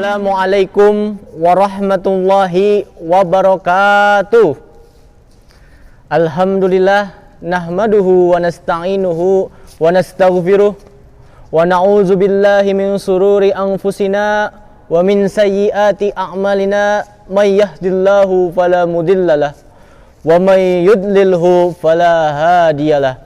Assalamualaikum warahmatullahi wabarakatuh. Alhamdulillah nahmaduhu wa nasta'inuhu wa nastaghfiruh wa na'udzu billahi min sururi anfusina wa min sayyiati a'malina may yahdihillahu fala mudhillalah wa may yudlilhu fala hadiyalah.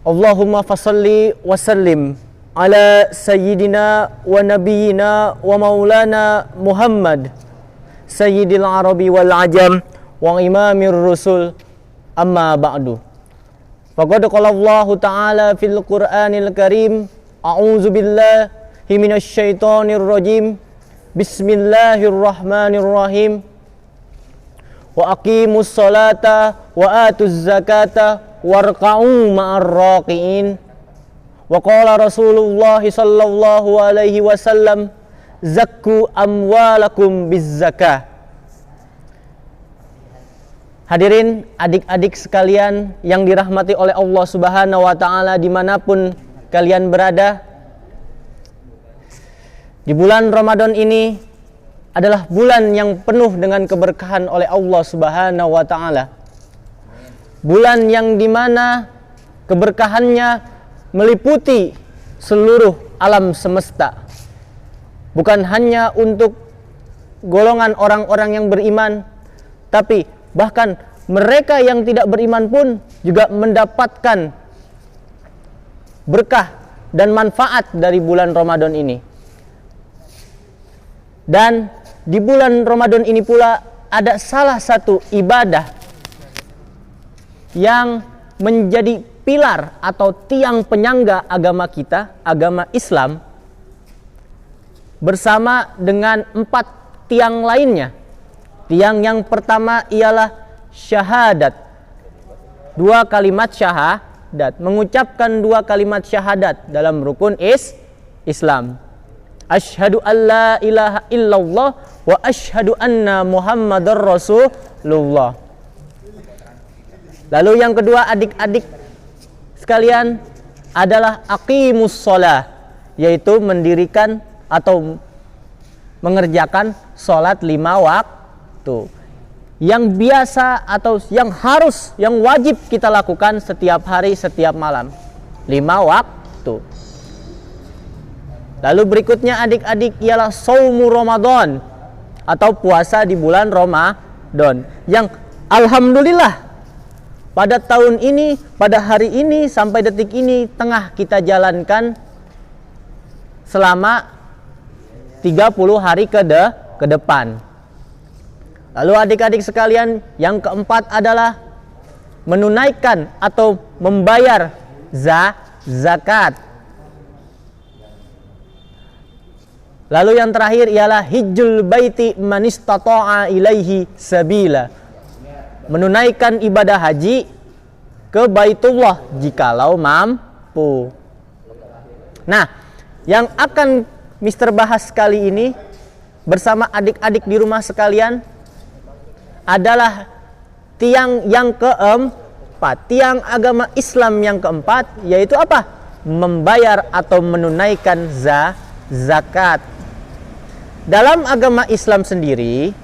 Allahumma fashalli wa sallim ala sayyidina wa nabiyyina wa maulana Muhammad sayyidil arabi wal ajam wa imamir rusul, amma ba'du. Faqad qala Allah ta'ala fil Qur'anil Karim, a'udzu billahi minasy syaithanir rajim. Bismillahirrahmanirrahim. Wa aqimus salata wa atuz zakata warka'u ma'ar raqiin. Wa qala Rasulullah sallallahu alaihi wasallam, zakku amwalakum bizzakah. Hadirin adik-adik sekalian yang dirahmati oleh Allah Subhanahu wa taala dimanapun kalian berada, di bulan Ramadan ini adalah bulan yang penuh dengan keberkahan oleh Allah Subhanahu wa taala. Bulan yang dimana keberkahannya meliputi seluruh alam semesta. Bukan hanya untuk golongan orang-orang yang beriman, tapi bahkan mereka yang tidak beriman pun juga mendapatkan berkah dan manfaat dari bulan Ramadan ini. Dan di bulan Ramadan ini pula ada salah satu ibadah yang menjadi pilar atau tiang penyangga agama kita, agama Islam, bersama dengan 4 tiang lainnya. Tiang yang pertama ialah syahadat. 2 kalimat syahadat, mengucapkan 2 kalimat syahadat dalam rukun Islam. Asyhadu an la ilaha illallah wa asyhadu anna Muhammadar Rasulullah. Lalu yang kedua adik-adik sekalian adalah aqimus shalah, yaitu mendirikan atau mengerjakan sholat 5 waktu yang biasa atau yang harus, yang wajib kita lakukan setiap hari, setiap malam, 5 waktu. Lalu berikutnya adik-adik ialah shaumu Ramadan atau puasa di bulan Ramadan, yang alhamdulillah pada tahun ini, pada hari ini sampai detik ini tengah kita jalankan selama 30 hari ke depan. Lalu adik-adik sekalian, yang keempat adalah menunaikan atau membayar zakat. Lalu yang terakhir ialah hijjul baiti man istata'a ilaihi sabila, menunaikan ibadah haji ke Baitullah jikalau mampu. Nah, yang akan Mister bahas kali ini bersama adik-adik di rumah sekalian adalah tiang yang keempat, tiang agama Islam yang keempat, yaitu apa? Membayar atau menunaikan zakat. Dalam agama Islam sendiri,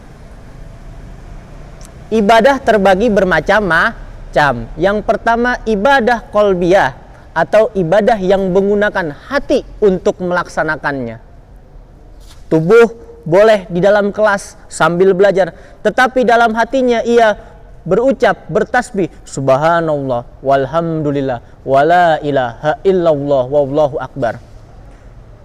ibadah terbagi bermacam-macam. Yang pertama ibadah qalbiyah atau ibadah yang menggunakan hati untuk melaksanakannya. Tubuh boleh di dalam kelas sambil belajar, tetapi dalam hatinya ia berucap, bertasbih, subhanallah, walhamdulillah, wala ilaha illallah, wallahu akbar.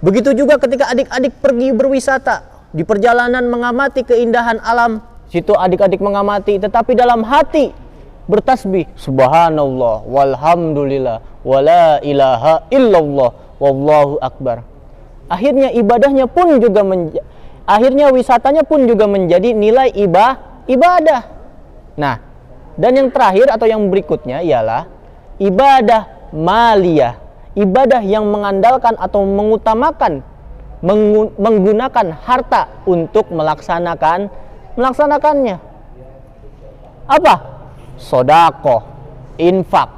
Begitu juga ketika adik-adik pergi berwisata, di perjalanan mengamati keindahan alam, situ adik-adik mengamati, tetapi dalam hati bertasbih, subhanallah, walhamdulillah, wala ilaha illallah, wallahu akbar. Akhirnya ibadahnya pun juga akhirnya wisatanya pun juga menjadi nilai ibadah. Nah, dan yang terakhir atau yang berikutnya ialah ibadah maliyah, ibadah yang mengandalkan atau mengutamakan menggunakan harta untuk melaksanakannya. Apa? Sedekah, infak.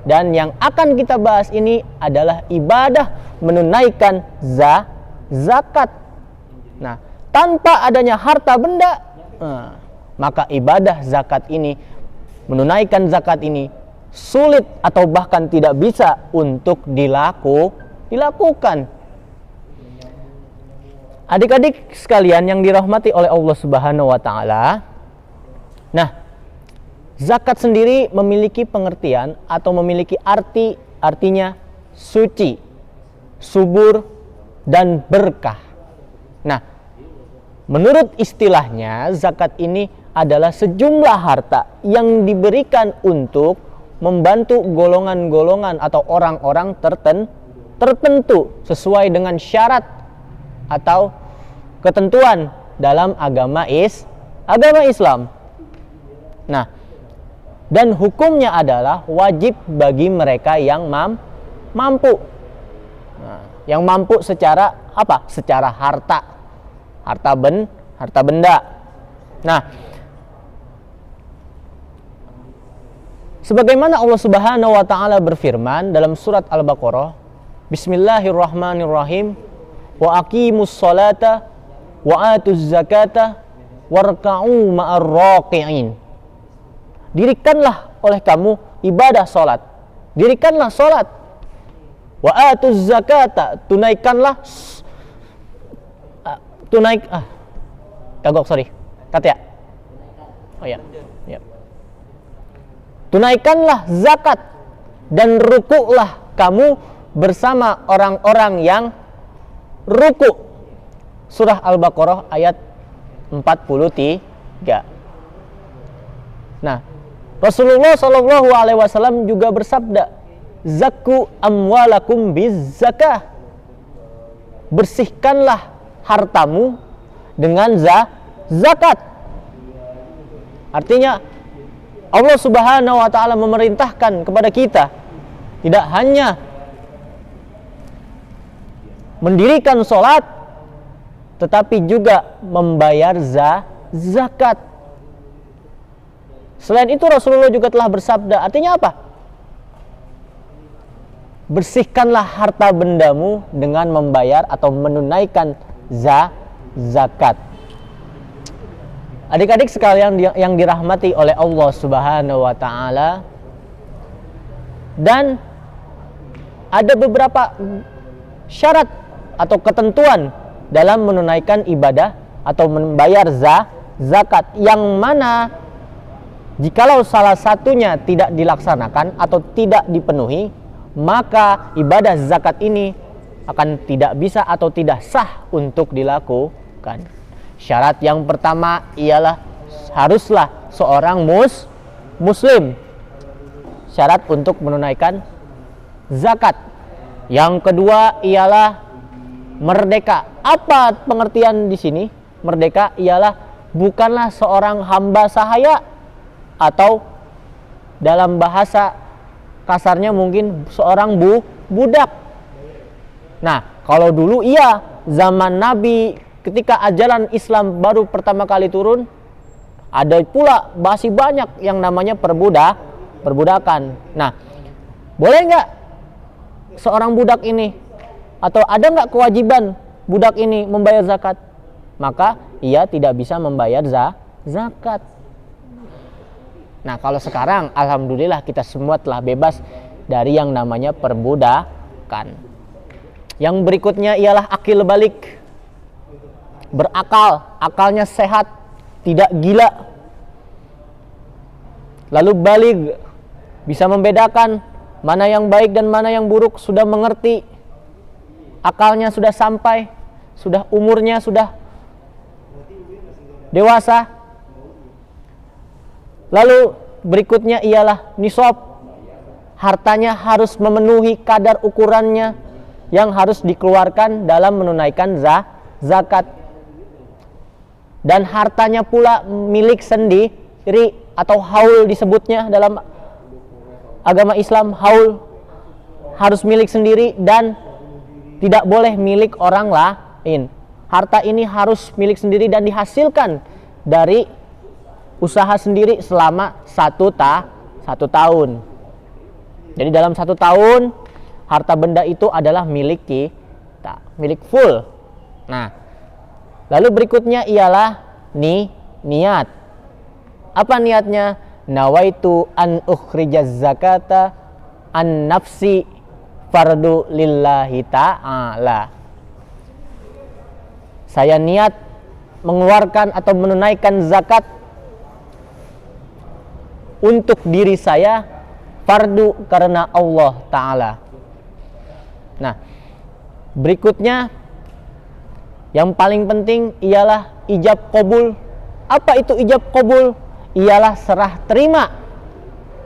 Dan yang akan kita bahas ini adalah ibadah menunaikan zakat. Nah, tanpa adanya harta benda, maka ibadah zakat ini, menunaikan zakat ini sulit atau bahkan tidak bisa untuk dilakukan. Adik-adik sekalian yang dirahmati oleh Allah Subhanahu wa taala. Nah, zakat sendiri memiliki pengertian atau memiliki artinya suci, subur, dan berkah. Nah, menurut istilahnya zakat ini adalah sejumlah harta yang diberikan untuk membantu golongan-golongan atau orang-orang tertentu sesuai dengan syarat atau ketentuan dalam agama Islam. Nah, dan hukumnya adalah wajib bagi mereka yang mampu. Nah, yang mampu secara apa? Secara harta benda. Nah, sebagaimana Allah Subhanahu wa taala berfirman dalam surat Al-Baqarah, Bismillahirrahmanirrahim, wa aqimus salata wa atuz zakata warka'u ma'ar raqi'in. Dirikanlah oleh kamu ibadah salat, dirikanlah salat, wa atuz zakata, tunaikanlah tunaikanlah zakat dan rukuklah kamu bersama orang-orang yang ruku. Surah Al-Baqarah ayat 43. Nah, Rasulullah SAW juga bersabda, "Zakku amwalakum bizzakah." Bersihkanlah hartamu dengan zakat. Artinya Allah Subhanahu wa taala memerintahkan kepada kita tidak hanya mendirikan sholat, tetapi juga membayar zakat. Selain itu Rasulullah juga telah bersabda, artinya apa? Bersihkanlah harta bendamu dengan membayar atau menunaikan zakat. Adik-adik sekalian yang dirahmati oleh Allah Subhanahu wa taala, dan ada beberapa syarat atau ketentuan dalam menunaikan ibadah atau membayar zakat, yang mana jikalau salah satunya tidak dilaksanakan atau tidak dipenuhi, maka ibadah zakat ini akan tidak bisa atau tidak sah untuk dilakukan. Syarat yang pertama ialah haruslah seorang muslim. Syarat untuk menunaikan zakat. Yang kedua ialah merdeka. Apa pengertian di sini? Merdeka ialah bukanlah seorang hamba sahaya, atau dalam bahasa kasarnya mungkin seorang budak. Nah, kalau dulu iya, zaman Nabi ketika ajaran Islam baru pertama kali turun, ada pula masih banyak yang namanya perbudakan. Nah, boleh nggak seorang budak ini, atau ada nggak kewajiban budak ini membayar zakat? Maka ia tidak bisa membayar zakat. Nah, kalau sekarang alhamdulillah kita semua telah bebas dari yang namanya perbudakan. Yang berikutnya ialah akil balik. Berakal, akalnya sehat, tidak gila. Lalu balik, bisa membedakan mana yang baik dan mana yang buruk, sudah mengerti. Akalnya sudah sampai, sudah umurnya sudah dewasa. Lalu berikutnya ialah nisab. Hartanya harus memenuhi kadar ukurannya yang harus dikeluarkan dalam menunaikan zakat. Dan hartanya pula milik sendiri, atau haul disebutnya dalam agama Islam. Haul harus milik sendiri dan tidak boleh milik orang lain. Harta ini harus milik sendiri dan dihasilkan dari usaha sendiri selama satu tahun. Jadi dalam 1 tahun harta benda itu adalah milik kita, milik full. Nah, Lalu berikutnya ialah niat. Apa niatnya? Nawaitu an ukhrijaz zakata an nafsi fardu lillahi ta'ala. Saya niat mengeluarkan atau menunaikan zakat untuk diri saya fardu karena Allah Ta'ala. Nah, berikutnya yang paling penting ialah ijab qabul. Apa itu ijab qabul? Ialah serah terima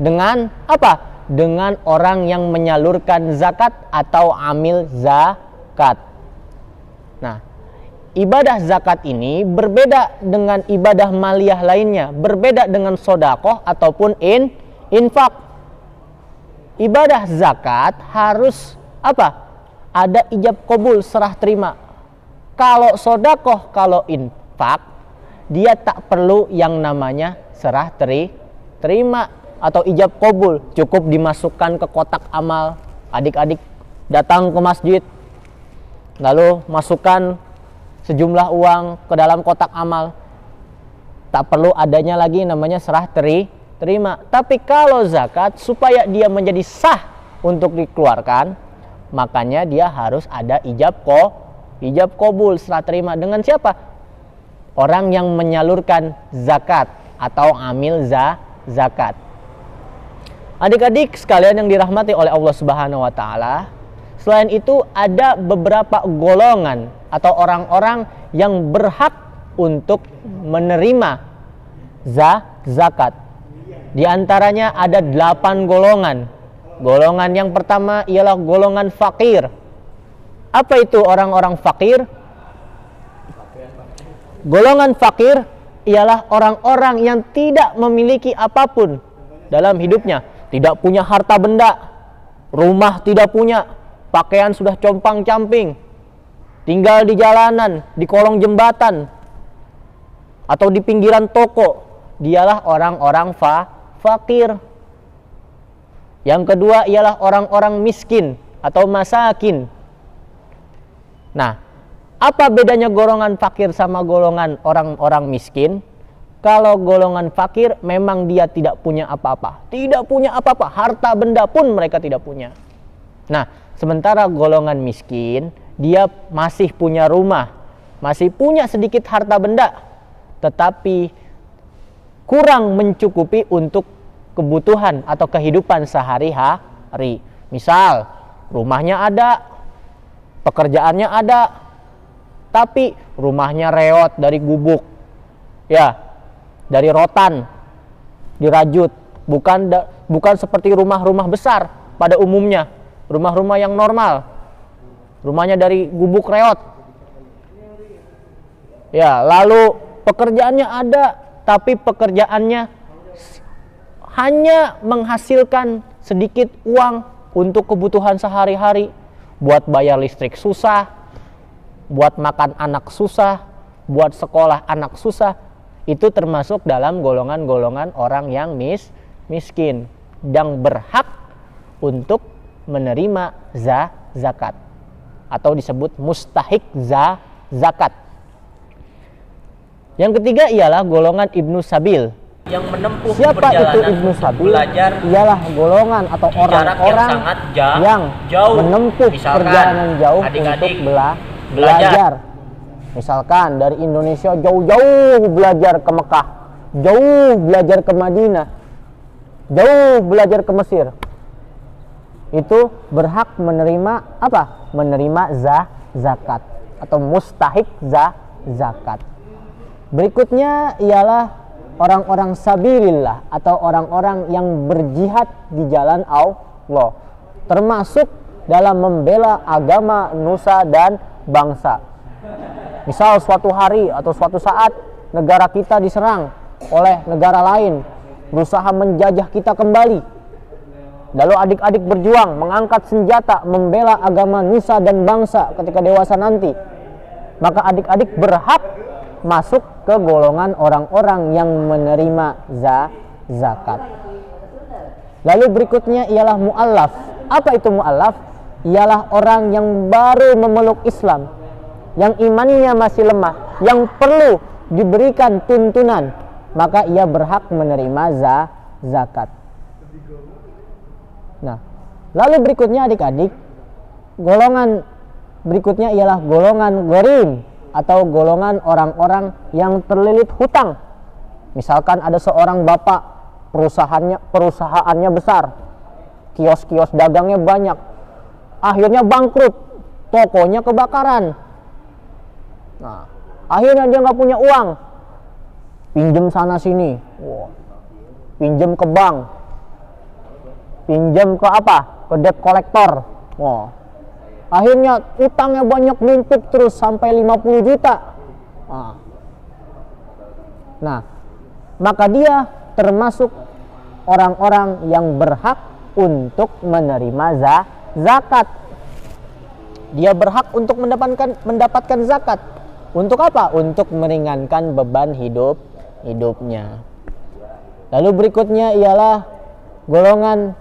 dengan apa? Dengan orang yang menyalurkan zakat atau amil zakat. Nah, ibadah zakat ini berbeda dengan ibadah maliyah lainnya, berbeda dengan sodakoh ataupun infak. Ibadah zakat harus apa? Ada ijab qabul, serah terima. Kalau sodakoh, kalau infak, dia tak perlu yang namanya serah terima atau ijab qabul. Cukup dimasukkan ke kotak amal. Adik-adik datang ke masjid, lalu masukkan sejumlah uang ke dalam kotak amal. Tak perlu adanya lagi namanya serah terima. Tapi kalau zakat, supaya dia menjadi sah untuk dikeluarkan, makanya dia harus ada ijab qabul, serah terima. Dengan siapa? Orang yang menyalurkan zakat atau amil zakat. Adik-adik sekalian yang dirahmati oleh Allah Subhanahu wa taala, selain itu ada beberapa golongan atau orang-orang yang berhak untuk menerima zakat. Di antaranya ada 8 golongan. Golongan yang pertama ialah golongan fakir. Apa itu orang-orang fakir? Golongan fakir ialah orang-orang yang tidak memiliki apapun dalam hidupnya. Tidak punya harta benda, rumah tidak punya, pakaian sudah compang-camping, tinggal di jalanan, di kolong jembatan, atau di pinggiran toko. Dialah orang-orang fakir. Yang kedua ialah orang-orang miskin atau masakin. Nah, apa bedanya golongan fakir sama golongan orang-orang miskin? Kalau golongan fakir memang dia tidak punya apa-apa. Tidak punya apa-apa, harta benda pun mereka tidak punya. Nah, sementara golongan miskin, dia masih punya rumah, masih punya sedikit harta benda, tetapi kurang mencukupi untuk kebutuhan atau kehidupan sehari-hari. Misal, rumahnya ada, pekerjaannya ada, tapi rumahnya reot dari gubuk, ya, dari rotan, dirajut. Bukan seperti rumah-rumah besar pada umumnya, rumah-rumah yang normal, rumahnya dari gubuk reot. Ya, lalu pekerjaannya ada, tapi pekerjaannya hanya menghasilkan sedikit uang untuk kebutuhan sehari-hari. Buat bayar listrik susah, buat makan anak susah, buat sekolah anak susah. Itu termasuk dalam golongan-golongan orang yang miskin, yang berhak untuk menerima zakat atau disebut mustahik zakat. Yang ketiga ialah golongan Ibnu Sabil. Yang menempuh Siapa itu Ibnu Sabil? Belajar ialah golongan atau orang-orang yang jauh. menempuh Misalkan, perjalanan jauh adik-adik untuk belajar. Misalkan dari Indonesia jauh-jauh belajar ke Mekah, jauh belajar ke Madinah, jauh belajar ke Mesir. Itu berhak menerima apa? Menerima zakat atau mustahik zakat. Berikutnya ialah orang-orang sabilillah atau orang-orang yang berjihad di jalan Allah, termasuk dalam membela agama nusa dan bangsa. Misal suatu hari atau suatu saat negara kita diserang oleh negara lain, berusaha menjajah kita kembali. Lalu adik-adik berjuang, mengangkat senjata, membela agama nusa dan bangsa ketika dewasa nanti. Maka adik-adik berhak masuk ke golongan orang-orang yang menerima zakat. Lalu berikutnya ialah mu'allaf. Apa itu mu'allaf? Ialah orang yang baru memeluk Islam, yang imannya masih lemah, yang perlu diberikan tuntunan, maka ia berhak menerima zakat. Nah, lalu berikutnya adik-adik, golongan berikutnya ialah golongan gharim atau golongan orang-orang yang terlilit hutang. Misalkan ada seorang bapak, perusahaannya besar, kios-kios dagangnya banyak, akhirnya bangkrut, tokonya kebakaran. Nah, akhirnya dia nggak punya uang, pinjem sana sini, pinjem ke bank, pinjem ke apa? Ke debt collector. Akhirnya utangnya banyak, numpuk terus sampai 50 juta. Nah, maka dia termasuk orang-orang yang berhak untuk menerima zakat. Dia berhak untuk mendapatkan zakat. Untuk apa? Untuk meringankan beban hidupnya. Lalu berikutnya ialah golongan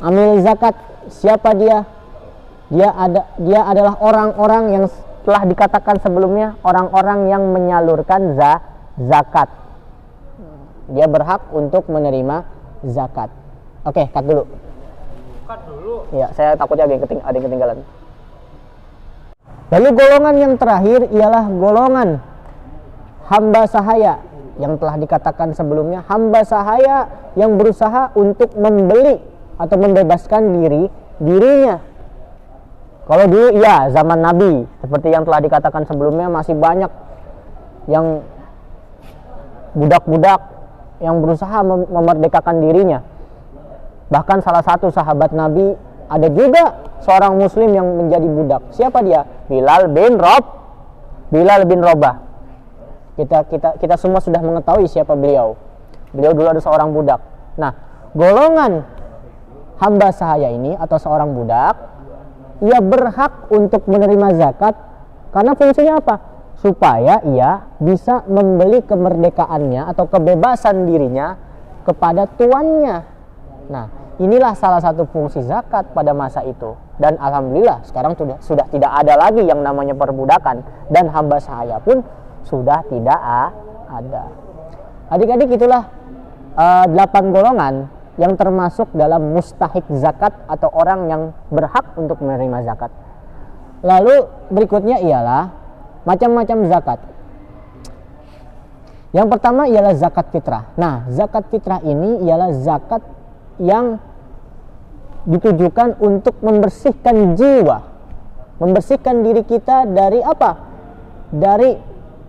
amil zakat. Siapa dia? Dia adalah orang-orang yang telah dikatakan sebelumnya, orang-orang yang menyalurkan zakat. Dia berhak untuk menerima zakat. Oke, cut dulu. Ya, saya takutnya ada yang ketinggalan. Lalu golongan yang terakhir ialah golongan hamba sahaya, yang telah dikatakan sebelumnya, hamba sahaya yang berusaha untuk membeli atau membebaskan dirinya. Kalau dulu ya zaman Nabi, seperti yang telah dikatakan sebelumnya, masih banyak yang budak-budak yang berusaha memerdekakan dirinya. Bahkan salah satu sahabat Nabi ada juga seorang muslim yang menjadi budak. Siapa dia? Bilal bin Rabah. Kita semua sudah mengetahui siapa beliau. Beliau dulu ada seorang budak. Nah, golongan hamba sahaya ini atau seorang budak, ia berhak untuk menerima zakat karena fungsinya apa? Supaya ia bisa membeli kemerdekaannya atau kebebasan dirinya kepada tuannya. Nah, inilah salah satu fungsi zakat pada masa itu. Dan alhamdulillah sekarang sudah tidak ada lagi yang namanya perbudakan, dan hamba sahaya pun sudah tidak ada. Adik-adik, itulah 8 golongan yang termasuk dalam mustahik zakat atau orang yang berhak untuk menerima zakat. Lalu berikutnya ialah macam-macam zakat. Yang pertama ialah zakat fitrah. Nah, zakat fitrah ini ialah zakat yang ditujukan untuk membersihkan jiwa, membersihkan diri kita dari apa? Dari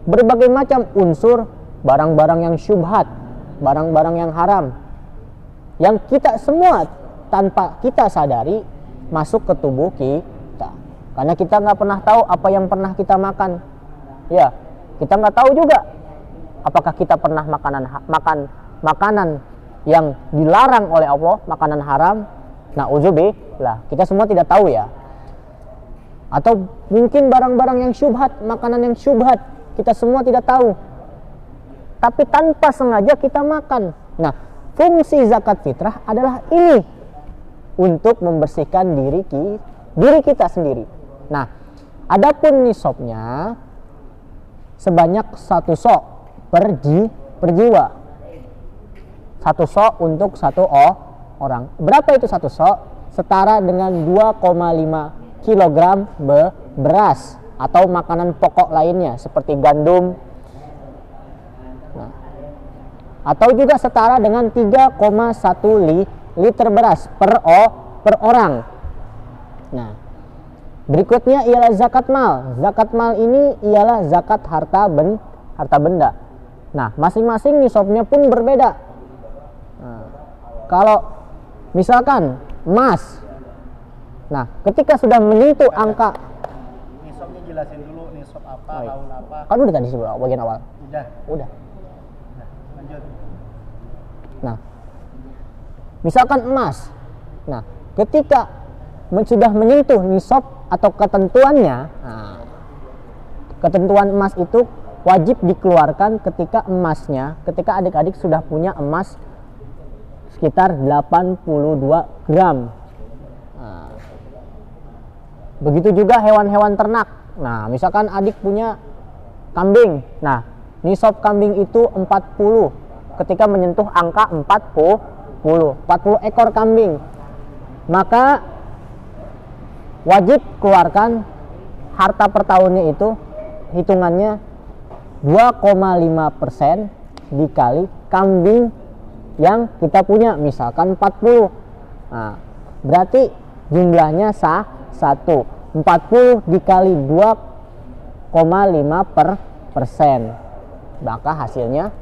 berbagai macam unsur barang-barang yang syubhat, barang-barang yang haram, yang kita semua tanpa kita sadari masuk ke tubuh kita. Karena kita nggak pernah tahu apa yang pernah kita makan. Ya, kita nggak tahu juga apakah kita pernah makan makanan yang dilarang oleh Allah, makanan haram. Na'udzubillah, kita semua tidak tahu ya. Atau mungkin barang-barang yang syubhat, makanan yang syubhat, kita semua tidak tahu. Tapi tanpa sengaja kita makan. Nah, fungsi zakat fitrah adalah ini, untuk membersihkan diri kita sendiri. Nah, adapun nisabnya sebanyak 1 sok per jiwa. 1 sok untuk 1 orang. Berapa itu 1 sok? Setara dengan 2,5 kg beras atau makanan pokok lainnya seperti gandum. Nah, atau juga setara dengan 3,1 liter beras per orang. Nah, berikutnya ialah zakat mal. Zakat mal ini ialah zakat harta benda. Nah, masing-masing nisabnya pun berbeda. Nah, kalau misalkan emas, nah ketika sudah menyentuh angka, nisabnya jelasin dulu, nisab apa, tahun apa. Kan udah tadi sebelum bagian awal. Udah. Lanjut. Nah, misalkan emas. Nah, ketika sudah menyentuh nisab atau ketentuannya, nah, ketentuan emas itu wajib dikeluarkan ketika adik-adik sudah punya emas sekitar 82 gram. Nah, begitu juga hewan-hewan ternak. Nah, misalkan adik punya kambing. Nah, nisab kambing itu 40 ketika menyentuh angka 40 ekor kambing. Maka wajib keluarkan harta per tahunnya itu hitungannya 2,5% dikali kambing yang kita punya, misalkan 40. Nah, berarti jumlahnya 40 dikali 2,5%, maka hasilnya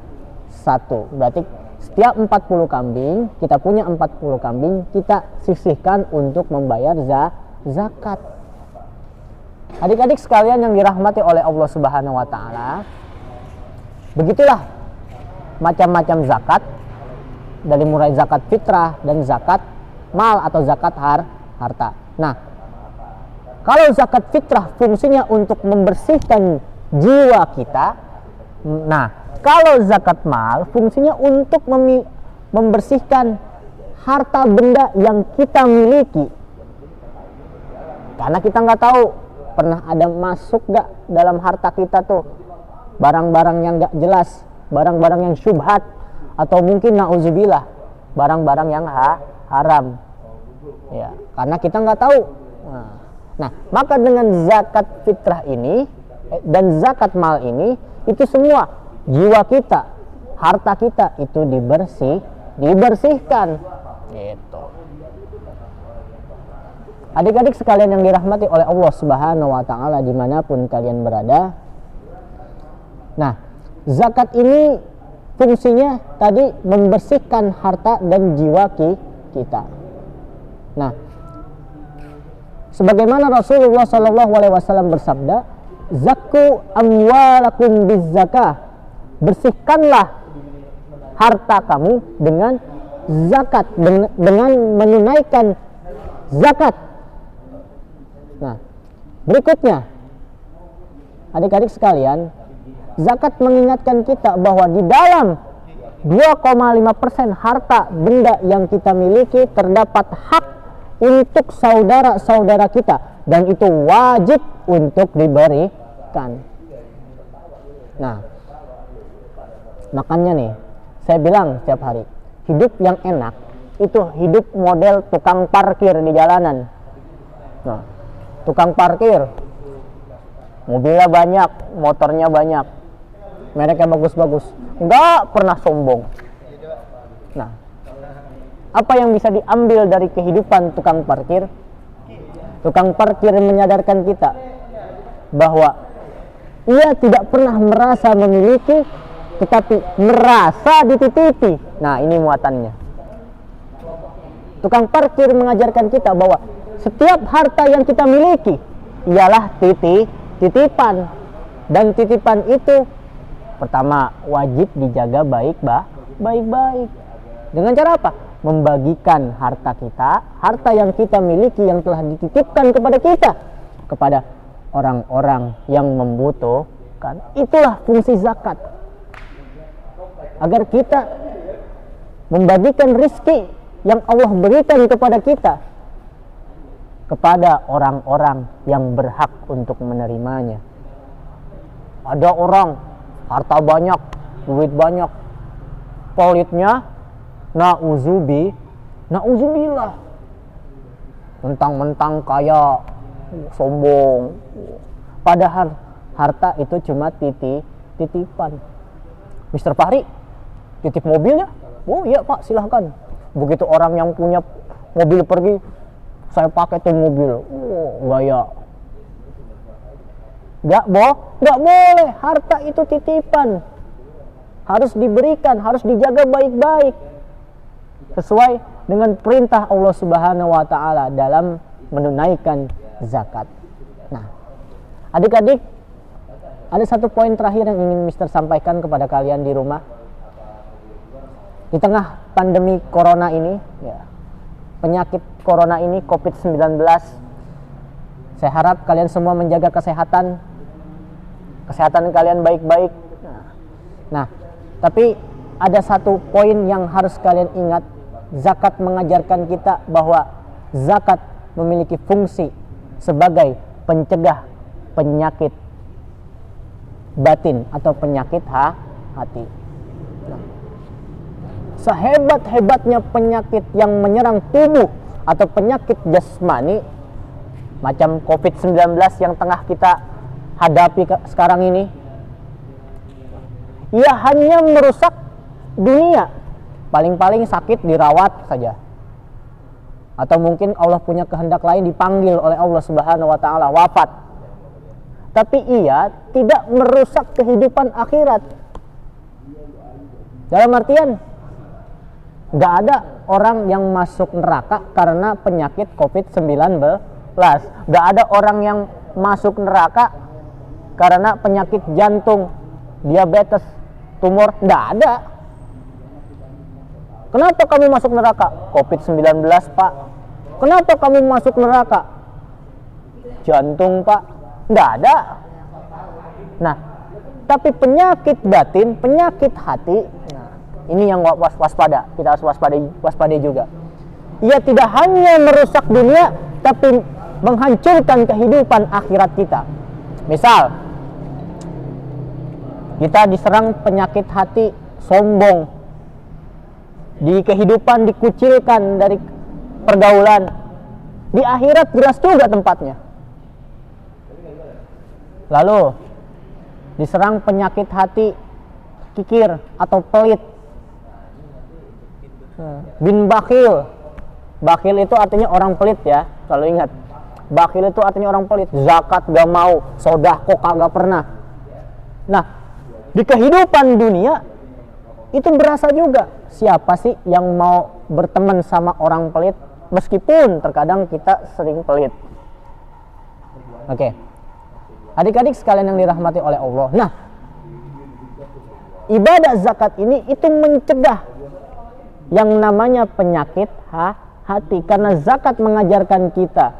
1. Berarti setiap 40 kambing, kita punya 40 kambing, kita sisihkan untuk membayar zakat. Adik-adik sekalian yang dirahmati oleh Allah Subhanahu wa taala, begitulah macam-macam zakat, dari mulai zakat fitrah dan zakat mal atau zakat harta. Nah, kalau zakat fitrah fungsinya untuk membersihkan jiwa kita. Nah, kalau zakat mal fungsinya untuk membersihkan harta benda yang kita miliki. Karena kita nggak tahu pernah ada masuk gak dalam harta kita tuh barang-barang yang gak jelas, barang-barang yang syubhat, atau mungkin na'udzubillah barang-barang yang haram. Ya, karena kita nggak tahu. Nah, maka dengan zakat fitrah ini dan zakat mal ini, itu semua jiwa kita, harta kita itu dibersihkan. Gitu. Adik-adik sekalian yang dirahmati oleh Allah Subhanahu wa taala dimanapun kalian berada. Nah, zakat ini fungsinya tadi membersihkan harta dan jiwa kita. Nah, sebagaimana Rasulullah SAW bersabda, "Zakku amwalakum bizzakah." Bersihkanlah harta kamu dengan zakat, dengan menunaikan zakat. Nah, berikutnya, adik-adik sekalian, zakat mengingatkan kita bahwa di dalam 2,5% harta benda yang kita miliki terdapat hak untuk saudara-saudara kita, dan itu wajib untuk diberikan. Nah, makanya nih, saya bilang setiap hari, hidup yang enak itu hidup model tukang parkir di jalanan. Nah, tukang parkir, mobilnya banyak, motornya banyak, mereknya bagus-bagus, nggak pernah sombong. Nah, apa yang bisa diambil dari kehidupan tukang parkir? Tukang parkir menyadarkan kita bahwa ia tidak pernah merasa memiliki, tetapi merasa dititipi. Nah, ini muatannya. Tukang parkir mengajarkan kita bahwa setiap harta yang kita miliki ialah titipan, dan titipan itu pertama wajib dijaga baik-baik. Dengan cara apa? Membagikan harta kita, harta yang kita miliki yang telah dititipkan kepada kita, kepada orang-orang yang membutuhkan. Itulah fungsi zakat, agar kita membagikan rizki yang Allah berikan kepada kita kepada orang-orang yang berhak untuk menerimanya. Ada orang harta banyak, duit banyak, politnya na'udzubillah, mentang-mentang kaya, sombong, padahal harta itu cuma titipan. Mr. Fahri, titip mobilnya? Oh iya Pak, silahkan. Begitu orang yang punya mobil pergi, saya pakai tuh mobil, gaya. Gak boleh, harta itu titipan, harus diberikan, harus dijaga baik-baik sesuai dengan perintah Allah Subhanahu wa taala dalam menunaikan zakat. Nah, adik-adik, ada satu poin terakhir yang ingin Mister sampaikan kepada kalian di rumah. Di tengah pandemi corona ini, ya, penyakit corona ini, COVID-19, saya harap kalian semua menjaga kesehatan kalian baik-baik. Nah, tapi ada satu poin yang harus kalian ingat. Zakat mengajarkan kita bahwa zakat memiliki fungsi sebagai pencegah penyakit batin atau penyakit hati. Nah, sehebat-hebatnya penyakit yang menyerang tubuh atau penyakit jasmani macam COVID-19 yang tengah kita hadapi sekarang ini, ia hanya merusak dunia. Paling-paling sakit dirawat saja. Atau mungkin Allah punya kehendak lain, dipanggil oleh Allah Subhanahu wa taala wafat. Tapi ia tidak merusak kehidupan akhirat. Dalam artian gak ada orang yang masuk neraka karena penyakit COVID-19. Gak ada orang yang masuk neraka karena penyakit jantung, diabetes, tumor. Gak ada. Kenapa kamu masuk neraka? COVID-19, Pak. Kenapa kamu masuk neraka? Jantung, Pak. Nggak ada. Nah, tapi penyakit batin, penyakit hati, nah, ini yang waspada. Kita harus waspadai juga. Ia tidak hanya merusak dunia, tapi menghancurkan kehidupan akhirat kita. Misal, kita diserang penyakit hati, sombong. Di kehidupan dikucilkan dari pergaulan, di akhirat jelas juga tempatnya. Lalu diserang penyakit hati, kikir atau pelit, bin bakhil. Bakhil itu artinya orang pelit ya, selalu ingat. Bakhil itu artinya orang pelit, zakat gak mau, sodaqoh kagak pernah. Nah, di kehidupan dunia itu berasa juga. Siapa sih yang mau berteman sama orang pelit, meskipun terkadang kita sering pelit. Oke. Adik-adik sekalian yang dirahmati oleh Allah. Nah, ibadah zakat ini itu mencegah yang namanya penyakit hati, karena zakat mengajarkan kita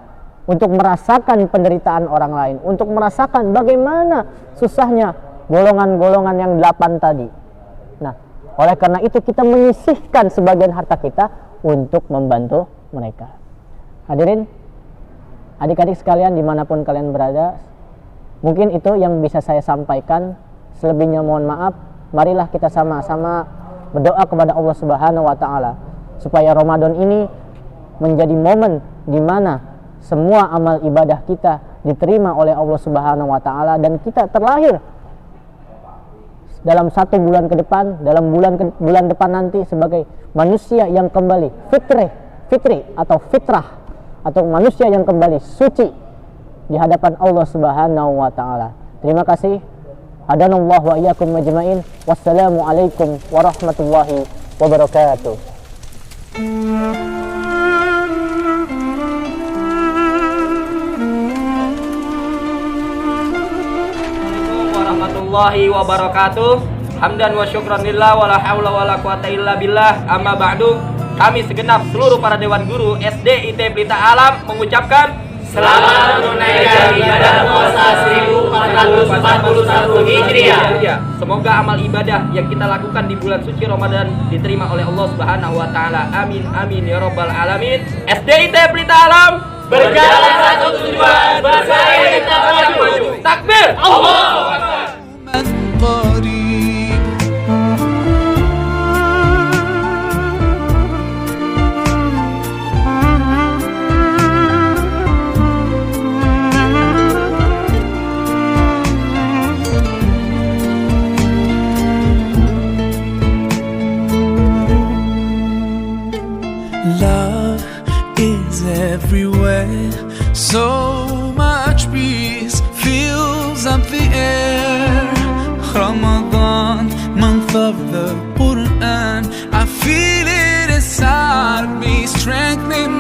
untuk merasakan penderitaan orang lain, untuk merasakan bagaimana susahnya golongan-golongan yang 8 tadi. Nah, oleh karena itu kita menyisihkan sebagian harta kita untuk membantu mereka. Hadirin, adik-adik sekalian dimanapun kalian berada, mungkin itu yang bisa saya sampaikan. Selebihnya mohon maaf. Marilah kita sama-sama berdoa kepada Allah Subhanahu wa taala supaya Ramadan ini menjadi momen di mana semua amal ibadah kita diterima oleh Allah Subhanahu wa taala dan kita terlahir dalam 1 bulan ke depan, dalam bulan depan nanti sebagai manusia yang kembali fitri atau fitrah, atau manusia yang kembali suci di hadapan Allah Subhanahu wa taala. Terima kasih. Hadanallahu wa iyyakum majma'in. Wassalamualaikum warahmatullahi wabarakatuh. Warahmatullahi wabarakatuh. Hamdan wa syukran lillah wa la haula wa la quwata illa billah. Amma ba'du. Kami segenap seluruh para dewan guru SD IT Pelita Alam mengucapkan selamat menunaikan ibadah puasa 1441 Hijriah. Semoga amal ibadah yang kita lakukan di bulan suci Ramadan diterima oleh Allah Subhanahu wa taala. Amin amin ya rabbal alamin. SD IT Pelita Alam berjalan satu tujuan, bersama kita maju. Takbir. Allahu Akbar. Love is everywhere, so much peace fills up the air. Ramadan, month of the Quran, I feel it inside me, strengthening